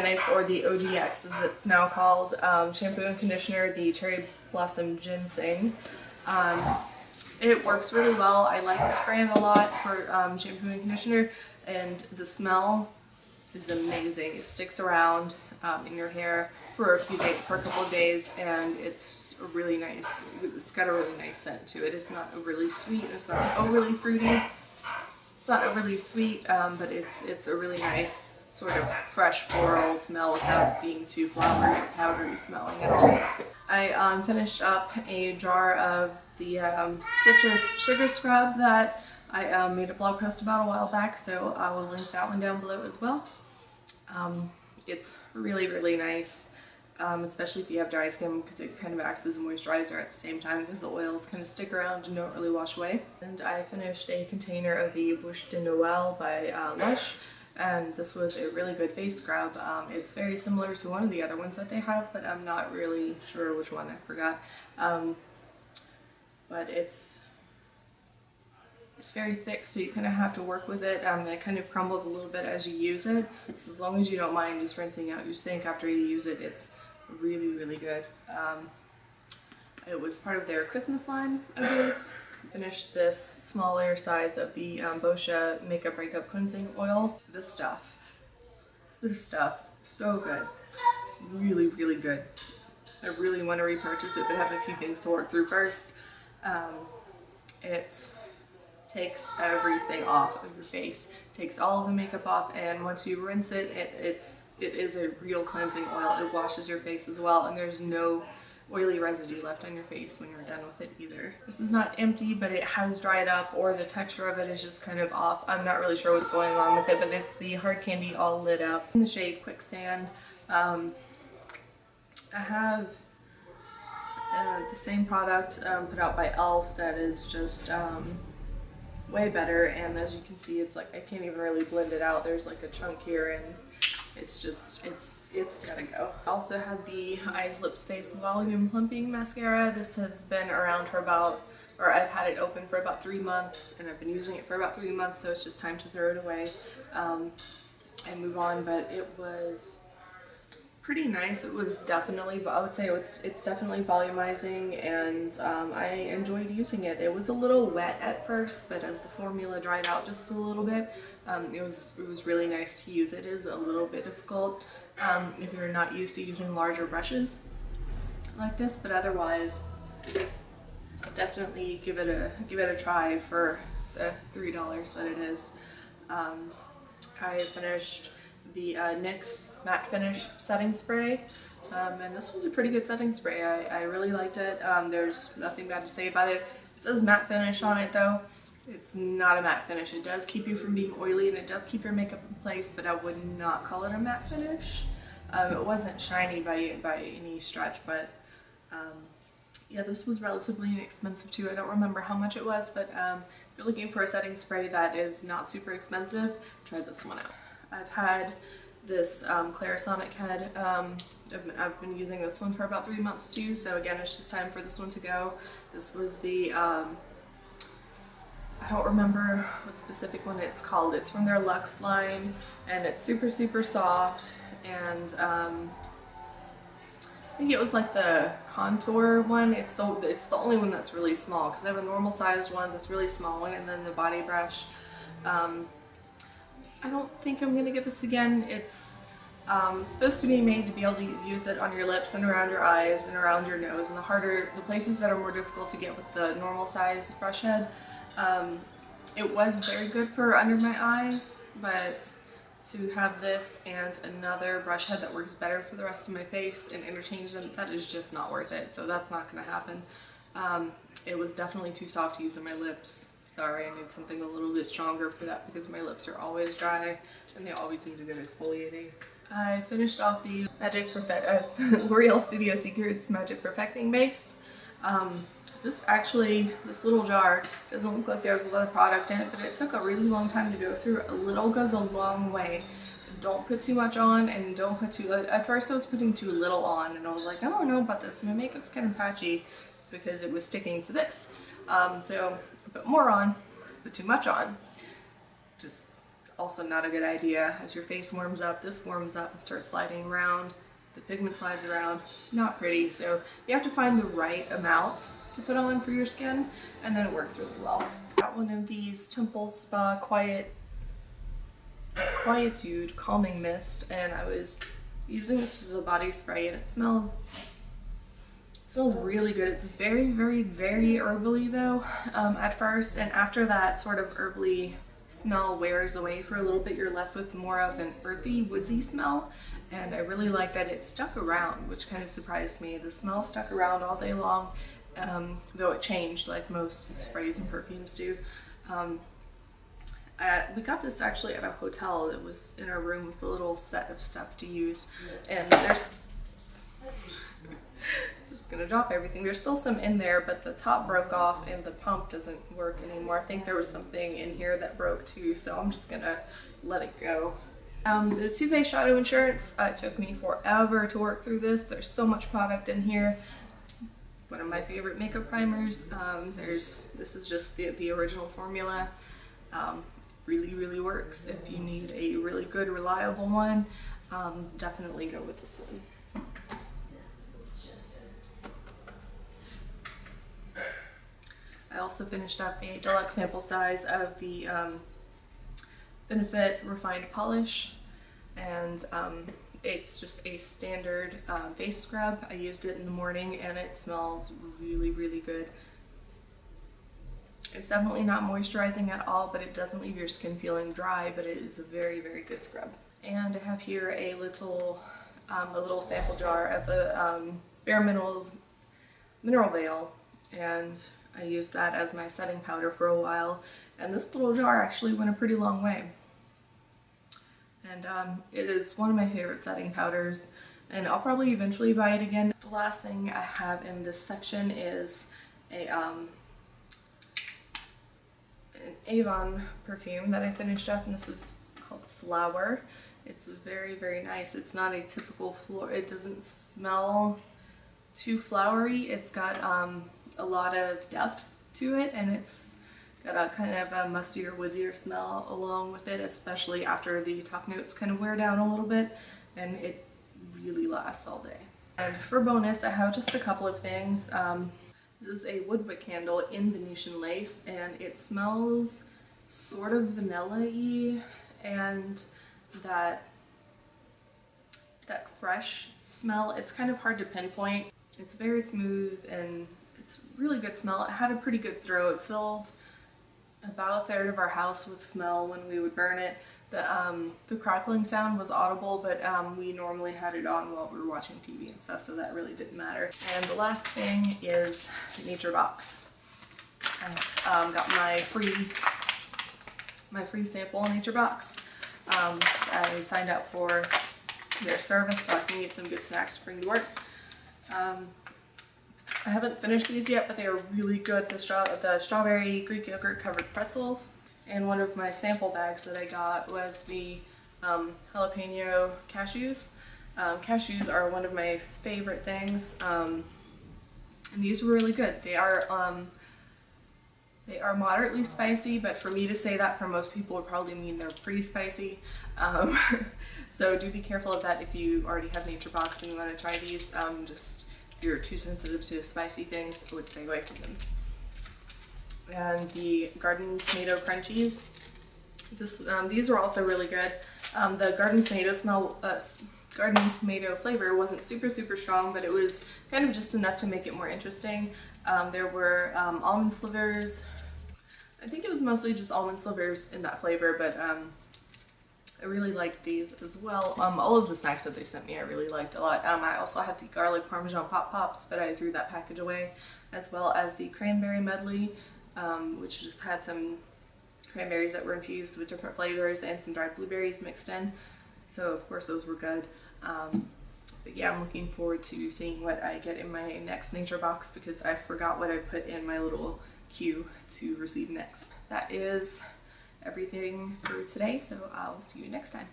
Organics, or the OGX as it's now called, shampoo and conditioner, the Cherry Blossom Ginseng. It works really well. I like this brand a lot for shampoo and conditioner, and the smell is amazing. It sticks around in your hair for a couple of days, and it's really nice. It's got a really nice scent to it. It's not overly sweet. It's not overly fruity. It's not overly sweet, but it's a really nice sort of fresh floral smell without being too flowery or powdery smelling at all. I finished up a jar of the citrus sugar scrub that I made a blog post about a while back, so I will link that one down below as well. It's really, really nice, especially if you have dry skin, because it kind of acts as a moisturizer at the same time, because the oils kind of stick around and don't really wash away. And I finished a container of the Bouche de Noël by Lush, and this was a really good face scrub. It's very similar to one of the other ones that they have, but I'm not really sure which one, I forgot. But it's very thick, so you kind of have to work with it. It kind of crumbles a little bit as you use it, so as long as you don't mind just rinsing out your sink after you use it, it's really, really good. It was part of their Christmas line, I believe. Finished this smaller size of the Boscia Makeup Breakup Cleansing Oil. This stuff, so good. Really, really good. I really want to repurchase it, but have a few things to work through first. It takes everything off of your face, takes all of the makeup off, and once you rinse it, it is a real cleansing oil. It washes your face as well, and there's no oily residue left on your face when you're done with it either. This is not empty, but it has dried up, or the texture of it is just kind of off. I'm not really sure what's going on with it, but it's the Hard Candy All Lit Up in the shade Quicksand. I have the same product put out by e.l.f. that is just way better, and as you can see, it's like I can't even really blend it out. There's like a chunk here, and it's just, it's gotta go. I also had the Eyes Lips Face Volume Plumping Mascara. This has been around for about, or I've had it open for about 3 months, and I've been using it for about 3 months, so it's just time to throw it away and move on. But it was pretty nice. It was definitely, I would say it's definitely volumizing, and I enjoyed using it. It was a little wet at first, but as the formula dried out just a little bit, it was really nice to use. It is a little bit difficult if you're not used to using larger brushes like this, but otherwise definitely give it a try for the $3 that it is. I finished the NYX Matte Finish Setting Spray, and this was a pretty good setting spray. I really liked it. There's nothing bad to say about it. It says matte finish on it though. It's not a matte finish. It does keep you from being oily, and it does keep your makeup in place, but I would not call it a matte finish. It wasn't shiny by any stretch, but yeah, this was relatively inexpensive too. I don't remember how much it was, but if you're looking for a setting spray that is not super expensive, try this one out. I've had this Clarisonic head. I've been using this one for about 3 months too, so again, it's just time for this one to go. This was the, I don't remember what specific one it's called. It's from their Luxe line, and it's super, super soft, and I think it was like the contour one. It's the only one that's really small, because I have a normal sized one, this really small one, and then the body brush. I don't think I'm gonna get this again. It's supposed to be made to be able to use it on your lips and around your eyes and around your nose, and the places that are more difficult to get with the normal size brush head. It was very good for under my eyes, but to have this and another brush head that works better for the rest of my face and interchange them, that is just not worth it, so that's not gonna happen. It was definitely too soft to use on my lips. Sorry, I need something a little bit stronger for that, because my lips are always dry and they always need a good exfoliating. I finished off the L'Oreal Studio Secrets Magic Perfecting Base. This little jar doesn't look like there's a lot of product in it, but it took a really long time to go through. A little goes a long way. Don't put too much on, and don't put too, at first I was putting too little on, and I was like, I don't know about this, my makeup's kind of patchy. It's because it was sticking to this. So put more on, put too much on, just Also not a good idea. As your face warms up, this warms up and starts sliding around. The pigment slides around. Not pretty. So you have to find the right amount to put on for your skin, and then it works really well. Got one of these Temple Spa Quietude Calming Mist, and I was using this as a body spray, and it smells really good. It's very, very, very herbally though at first, and after that sort of herbally smell wears away for a little bit, you're left with more of an earthy, woodsy smell. And I really like that it stuck around, which kind of surprised me. The smell stuck around all day long, though it changed like most sprays and perfumes do. We got this actually at a hotel that was in our room with a little set of stuff to use. And there's, it's just gonna drop everything. There's still some in there, but the top broke off and the pump doesn't work anymore. I think there was something in here that broke too, so I'm just gonna let it go. The Too Faced Shadow Insurance, it took me forever to work through this. There's so much product in here. One of my favorite makeup primers. This is just the original formula. Really, really works. If you need a really good, reliable one, definitely go with this one. I also finished up a deluxe sample size of the Benefit Refined Polish, and it's just a standard face scrub. I used it in the morning and it smells really, really good. It's definitely not moisturizing at all, but it doesn't leave your skin feeling dry, but it is a very, very good scrub. And I have here a little sample jar of the Bare Minerals Mineral Veil, and I used that as my setting powder for a while, and this little jar actually went a pretty long way. And it is one of my favorite setting powders, and I'll probably eventually buy it again. The last thing I have in this section is an Avon perfume that I finished up, and this is called Flower. It's very, very nice. It's not a typical floor. It doesn't smell too flowery. It's got a lot of depth to it, and it's got a kind of a mustier, woodier smell along with it, especially after the top notes kind of wear down a little bit, and it really lasts all day. And for bonus, I have just a couple of things. This is a woodwick candle in Venetian lace, and it smells sort of vanilla-y, and that fresh smell. It's kind of hard to pinpoint. It's very smooth and it's really good smell. It had a pretty good throw. It filled about a third of our house with smell when we would burn it. The crackling sound was audible, but we normally had it on while we were watching TV and stuff, so that really didn't matter. And the last thing is Nature Box. I got my free sample Nature Box. I signed up for their service so I can get some good snacks to bring to work. I haven't finished these yet, but they are really good. The strawberry Greek yogurt covered pretzels. And one of my sample bags that I got was the jalapeno cashews. Cashews are one of my favorite things, and these were really good. They are moderately spicy, but for me to say that, for most people would probably mean they're pretty spicy. So do be careful of that if you already have Nature Box and you want to try these. Just if you're too sensitive to spicy things, I would stay away from them. And the garden tomato crunchies. These were also really good. The garden tomato flavor wasn't super strong, but it was kind of just enough to make it more interesting. There were almond slivers. I think it was mostly just almond slivers in that flavor, but I really liked these as well. All of the snacks that they sent me I really liked a lot. I also had the garlic parmesan pop pops, but I threw that package away, as well as the cranberry medley, which just had some cranberries that were infused with different flavors and some dried blueberries mixed in. So of course those were good. But yeah, I'm looking forward to seeing what I get in my next Nature Box, because I forgot what I put in my little queue to receive next. That is everything for today, so I'll see you next time.